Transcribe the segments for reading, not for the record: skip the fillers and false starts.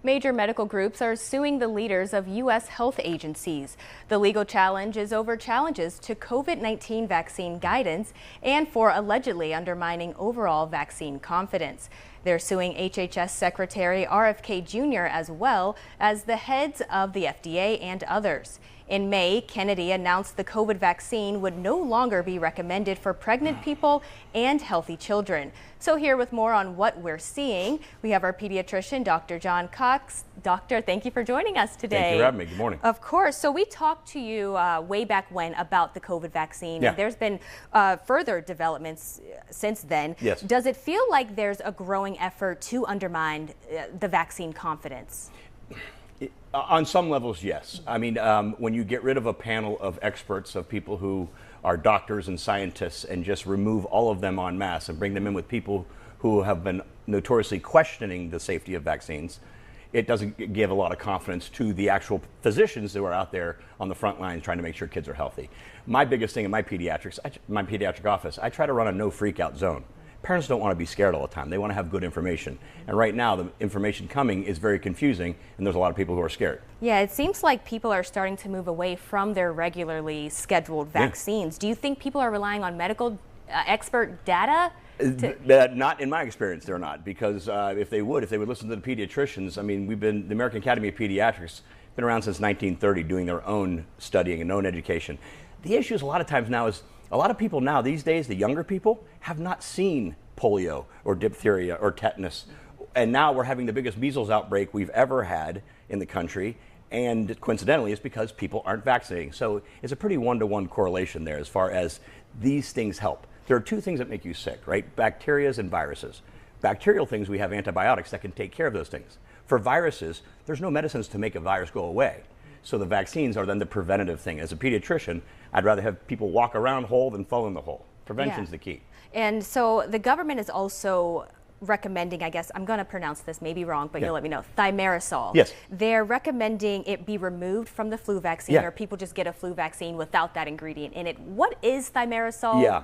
Major medical groups are suing the leaders of U.S. health agencies. The legal challenge is over challenges to COVID-19 vaccine guidance and for allegedly undermining overall vaccine confidence. They're suing HHS Secretary RFK Jr. as well as the heads of the FDA and others. In May, Kennedy announced the COVID vaccine would no longer be recommended for pregnant people and healthy children. So here with more on what we're seeing, we have our pediatrician, Dr. John Cox. Doctor, thank you for joining us today. Thank you for having me. Good morning. Of course. So we talked to you way back when about the COVID vaccine. Yeah. And there's been further developments since then. Yes. Does it feel like there's a growing effort to undermine the vaccine confidence? On some levels, yes. I mean, when you get rid of a panel of experts, of people who are doctors and scientists, and just remove all of them en masse and bring them in with people who have been notoriously questioning the safety of vaccines, it doesn't give a lot of confidence to the actual physicians who are out there on the front lines trying to make sure kids are healthy. My biggest thing in my pediatric office, I try to run a no freak out zone. Parents don't want to be scared all the time. They want to have good information. And right now, the information coming is very confusing, and there's a lot of people who are scared. Yeah, it seems like people are starting to move away from their regularly scheduled vaccines. Yeah. Do you think people are relying on medical expert data? Not in my experience, they're not. Because if they would listen to the pediatricians, I mean, the American Academy of Pediatrics been around since 1930 doing their own studying and own education. The issue is a lot of times now is, a lot of people now these days, the younger people, have not seen polio or diphtheria or tetanus. And now we're having the biggest measles outbreak we've ever had in the country. And coincidentally, it's because people aren't vaccinating. So it's a pretty one-to-one correlation there as far as these things help. There are two things that make you sick, right? Bacteria and viruses. Bacterial things, we have antibiotics that can take care of those things. For viruses, there's no medicines to make a virus go away. So the vaccines are then the preventative thing. As a pediatrician, I'd rather have people walk around whole than fall in the hole. Prevention's the key. And so the government is also recommending, I guess, I'm going to pronounce this maybe wrong, but you'll let me know, thimerosal. Yes. They're recommending it be removed from the flu vaccine, or people just get a flu vaccine without that ingredient in it. What is thimerosal? Yeah.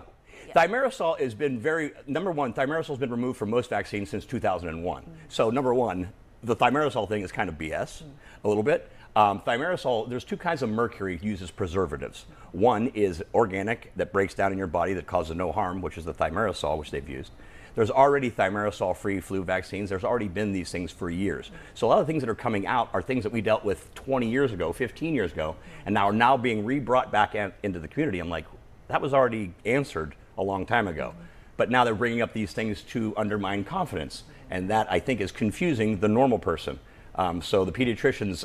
Thimerosal has been number one, thimerosal's been removed from most vaccines since 2001. So number one, the thimerosal thing is kind of BS, a little bit. Thimerosal, there's two kinds of mercury used as preservatives. One is organic, that breaks down in your body, that causes no harm, which is the thimerosal, which they've used. There's already thimerosal-free flu vaccines. There's already been these things for years. So a lot of things that are coming out are things that we dealt with 20 years ago, 15 years ago, and now are now being re-brought back into the community. I'm like, that was already answered a long time ago. But now they're bringing up these things to undermine confidence, and that, I think, is confusing the normal person. So the pediatricians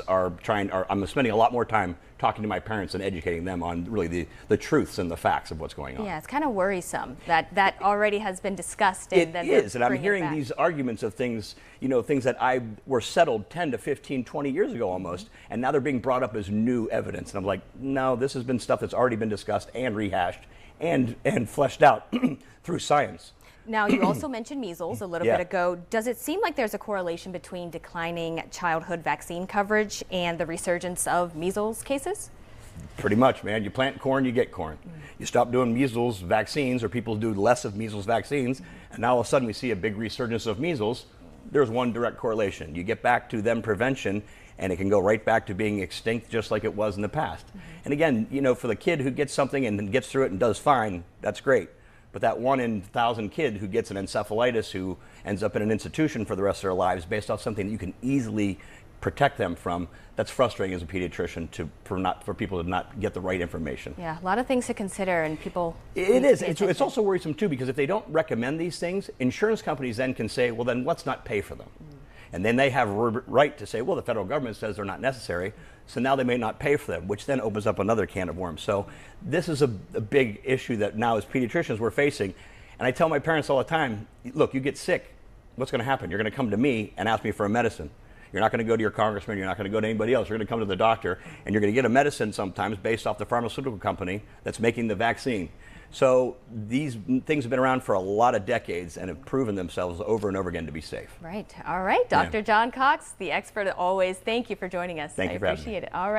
I'm spending a lot more time talking to my parents and educating them on really the truths and the facts of what's going on. Yeah, it's kind of worrisome that already has been discussed. And it is, and I'm hearing these arguments of things, things that were settled 10 to 15, 20 years ago almost, and now they're being brought up as new evidence. And I'm like, no, this has been stuff that's already been discussed and rehashed and fleshed out through science. Now, you also mentioned measles a little bit ago. Does it seem like there's a correlation between declining childhood vaccine coverage and the resurgence of measles cases? Pretty much, man. You plant corn, you get corn. You stop doing measles vaccines, or people do less of measles vaccines, and now all of a sudden we see a big resurgence of measles. There's one direct correlation. You get back to them prevention, and it can go right back to being extinct just like it was in the past. And again, for the kid who gets something and then gets through it and does fine, that's great. But that 1 in 1,000 kid who gets an encephalitis, who ends up in an institution for the rest of their lives based off something that you can easily protect them from, that's frustrating as a pediatrician for people to not get the right information. Yeah, a lot of things to consider, and people... It is. It's also worrisome too, because if they don't recommend these things, insurance companies then can say, well, then let's not pay for them. And then they have a right to say, well, the federal government says they're not necessary, so now they may not pay for them, which then opens up another can of worms. So this is a big issue that now as pediatricians we're facing. And I tell my parents all the time, look, you get sick, what's going to happen? You're going to come to me and ask me for a medicine. You're not going to go to your congressman, you're not going to go to anybody else. You're going to come to the doctor, and you're going to get a medicine sometimes based off the pharmaceutical company that's making the vaccine. So these things have been around for a lot of decades and have proven themselves over and over again to be safe. Right. All right. Dr. John Cox, the expert always. Thank you for joining us. Thank you for having me. I appreciate it. All right.